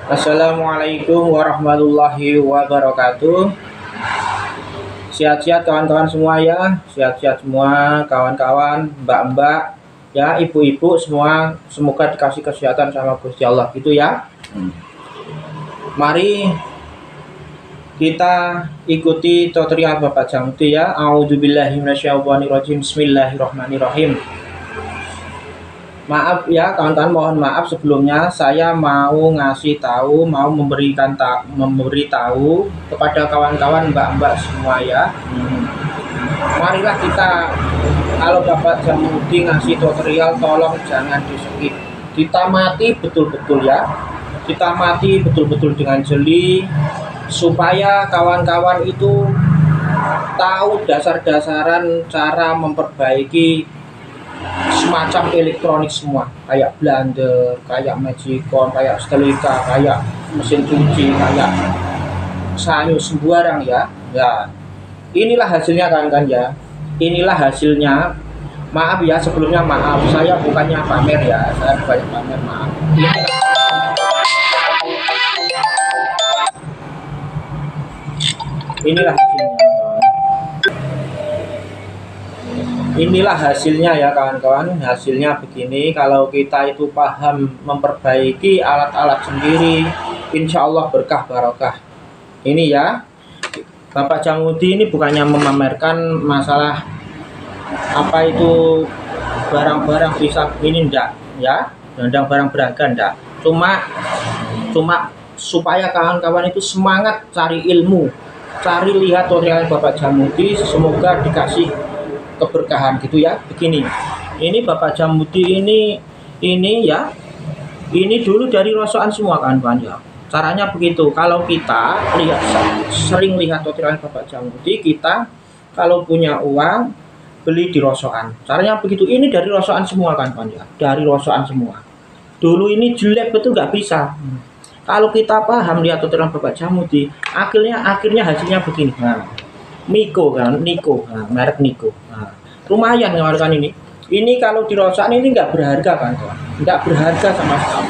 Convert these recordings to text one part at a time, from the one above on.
Assalamualaikum warahmatullahi wabarakatuh. Sehat-sehat kawan-kawan semua ya. Sehat-sehat semua kawan-kawan, mbak-mbak, ya, ibu-ibu semua. Semoga dikasih kesehatan sama Gusti Allah gitu ya. Mari kita ikuti tutorial Bapak Jamudi ya. A'udzubillahi minasyaitonirrajim. Bismillahirrahmanirrahim. Maaf ya kawan-kawan, mohon maaf sebelumnya. Saya mau memberi tahu kepada kawan-kawan mbak-mbak semua ya. Marilah kita, kalau Bapak Jamudi ngasih tutorial, tolong jangan di skip. Kita mati betul-betul ya. Kita mati betul-betul dengan jeli, supaya kawan-kawan itu tahu dasar-dasaran cara memperbaiki semacam elektronik semua, kayak blender, kayak magicon, kayak setrika, kayak mesin cuci, kayak sayur sembarang ya. Ya, inilah hasilnya kan ya. Inilah hasilnya. Maaf ya sebelumnya, maaf, saya bukannya pamer ya, saya bukannya pamer, maaf. Inilah hasilnya. Inilah hasilnya ya kawan-kawan. Hasilnya begini. Kalau kita itu paham memperbaiki alat-alat sendiri, insya Allah berkah barokah. Ini ya, Bapak Jamudi ini bukannya memamerkan masalah apa itu barang-barang bisa ini enggak ya, dan barang berharga enggak. Cuma supaya kawan-kawan itu semangat cari ilmu, cari lihat tutorial Bapak Jamudi, semoga dikasih keberkahan gitu ya. Begini, ini Bapak Jamudi ini ya, ini dulu dari rosokan semua kan ya. Caranya begitu. Kalau kita sering lihat tutorial Bapak Jamudi, kita kalau punya uang beli di rosokan. Caranya begitu. Ini dari rosokan semua kan ya, dari rosokan semua. Dulu ini jelek betul, nggak bisa. Kalau kita paham lihat tutorial Bapak Jamudi, akhirnya hasilnya begini. Nah, Niko kan, merek Niko. Nah, lumayan kan ini. Ini kalau di rosokan ini nggak berharga kan, nggak berharga sama sekali,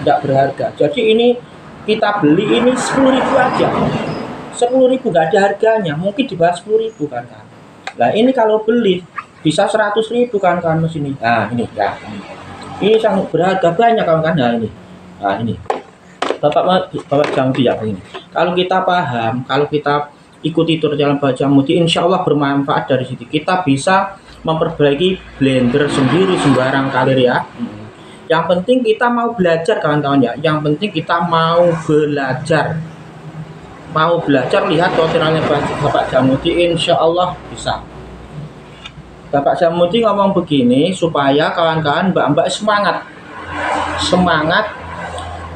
nggak berharga. Jadi ini kita beli ini 10.000 aja, 10.000 nggak ada harganya, mungkin di bawah 10.000 kan. Nah ini kalau beli bisa 100.000 kan mesin ini. Nah ini ya, ini sangat berharga banyak kan. Nah ini, nah ini Bapak Jamudi ya ini. Kalau kita paham, kalau kita ikuti tutorial Bapak Jamudi, insya Allah bermanfaat. Dari situ kita bisa memperbaiki blender sendiri sembarang kalir ya. Yang penting kita mau belajar kawan-kawan ya. Yang penting kita mau belajar lihat tutorialnya Bapak Jamudi, insya Allah bisa. Bapak Jamudi ngomong begini supaya kawan-kawan mbak-mbak semangat,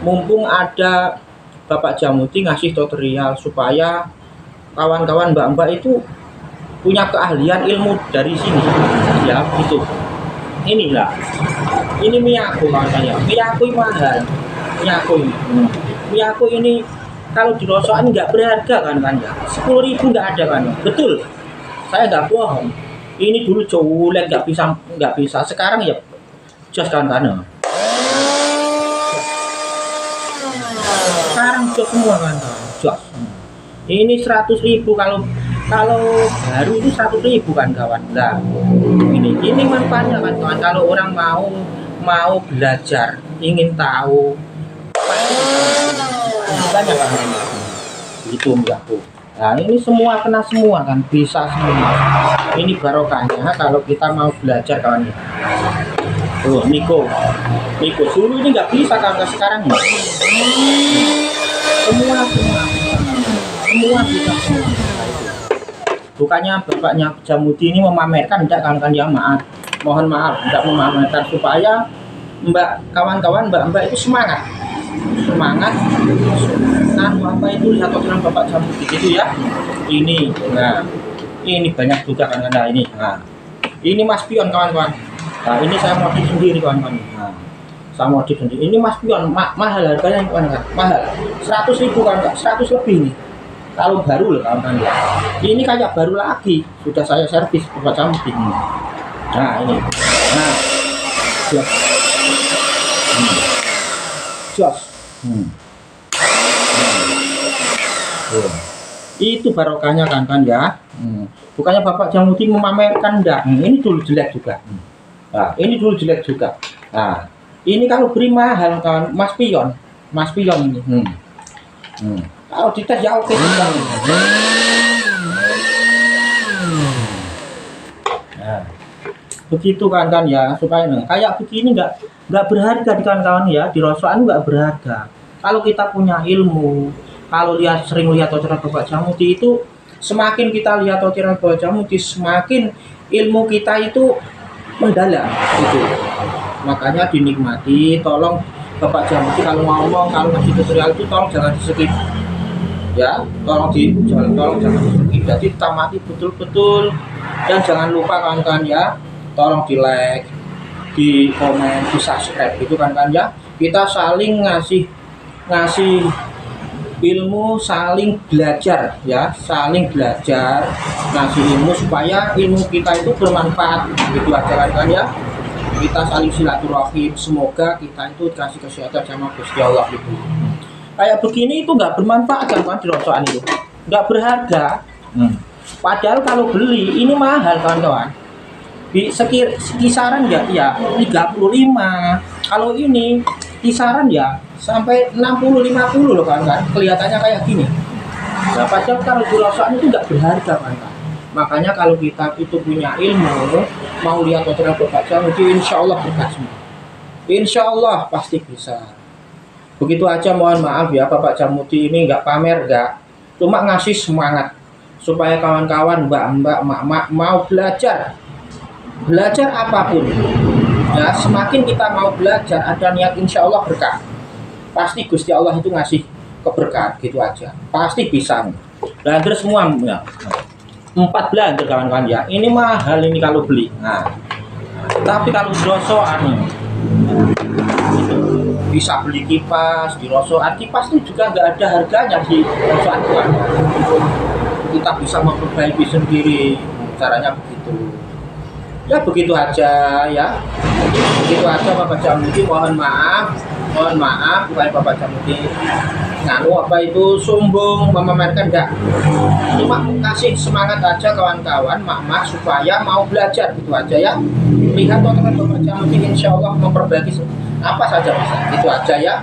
mumpung ada Bapak Jamudi ngasih tutorial, supaya kawan-kawan mbak-mbak itu punya keahlian ilmu dari sini ya gitu. Inilah, ini Miyako kawan-kawan ya. Miyako mahal, Miyako ini kalau di rosokan nggak berharga kan ya, 10.000 nggak ada kan. Betul, saya nggak bohong. Ini dulu colek nggak bisa, sekarang ya jos kan. Sekarang jos semua kan, jos. Ini 100.000, kalau baru itu 100.000 kan kawan. Nah ini manfaatnya kan kawan. Kalau orang mau belajar, ingin tahu, banyak kan itu Miyako. Nah ini semua kena semua kan, bisa semua. Ini barokahnya kalau kita mau belajar kawan. Tuh Niko dulu ini nggak bisa kan, sekarang ya. Semua bisa. Bukannya Bapaknya Jamudi ini memamerkan, enggak kan ya, maaf, mohon maaf, enggak memamerkan, supaya kawan-kawan mbak-mbak itu semangat apa itu lihat tutorial Bapak Jamudi gitu ya. Ini, nah ini banyak juga kan. Nah ini mas pion kawan-kawan. Nah ini saya modif sendiri kawan-kawan. Nah, saya modif sendiri. Ini mas pion mahal harganya kawan-kawan, mahal 100.000 kan, 100 lebih nih. Kalau baru loh kawan-kawan ya. Ini kayak baru lagi, sudah saya servis Bapak Jamudi. Nah ini, jos. Itu barokahnya kan ya. Bukannya Bapak Jamuti memamerkan enggak. Ini dulu jelek juga. Nah, ini dulu jelek juga. Nah, ini kalau beri mahal kan Mas Pion ini. Kalau dites ya oke juga. Nah, begitu kan ya, supaya kayak begini nggak berharga di kawan-kawan ya, di rosokan nggak berharga. Kalau kita punya ilmu, kalau sering lihat ocehan Bapak Jamuti itu, semakin kita lihat ocehan Bapak Jamuti, semakin ilmu kita itu mendalam gitu. Makanya dinikmati, tolong Bapak Jamuti kalau ngomong, kalau ngasih tutorial itu tolong jangan di skip ya, tolong jangan di skip. Jadi tamati betul-betul, dan jangan lupa kawan-kawan ya, tolong di like, di komen, di subscribe gitu kan ya. Kita saling ngasih ilmu, saling belajar ya, saling belajar, ngasih ilmu supaya ilmu kita itu bermanfaat gitu aja kan ya. Kita saling silaturahim, semoga kita itu dikasih kesehatan sama Gusti Allah gitu. Kayak begini itu nggak bermanfaat kan di rosokan itu, nggak berharga. Padahal kalau beli ini mahal kawan-kawan, di kisaran ya 35. Kalau ini kisaran ya sampai 60-50 loh kan, kelihatannya kayak gini. Nah, padahal kalau di rosokan itu nggak berharga kan. Makanya kalau kita itu punya ilmu, mau lihat ocehan Bapak Jamuti, insya Allah berkah semua. Insya Allah pasti bisa. Begitu aja, mohon maaf ya, Bapak Jamuti ini nggak pamer, nggak, cuma ngasih semangat supaya kawan-kawan, mbak-mbak, mak-mak mau belajar apapun ya. Semakin kita mau belajar, ada niat, insya Allah berkah. Pasti Gusti Allah itu ngasih keberkahan gitu aja, pasti bisa. Blender semua ya, 4 blender kawan-kawan ya. Ini mahal ini kalau beli. Nah, tapi kalau rosokan bisa beli kipas di rosokan. Kipas itu juga nggak ada harganya di rosokan kan. Kita bisa memperbaiki sendiri, caranya begitu. Ya begitu aja ya. Begitu aja Bapak Jamuti, mohon maaf bukan Bapak Jamuti nganu apa itu sombong memamerkan, enggak, cuma kasih semangat aja kawan-kawan mak-mak supaya mau belajar gitu aja ya. Lihat teman Bapak Jamuti, insya Allah memperbaiki apa saja bisa, itu aja ya.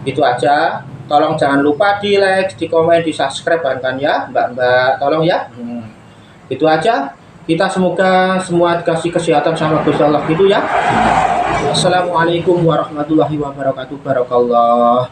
Itu aja, tolong jangan lupa di like, di komen, di subscribe kan ya mbak-mbak, tolong ya. Itu aja, kita semoga semua dikasih kesehatan sama Gusti Allah gitu ya. Assalamualaikum warahmatullahi wabarakatuh. Barakallah.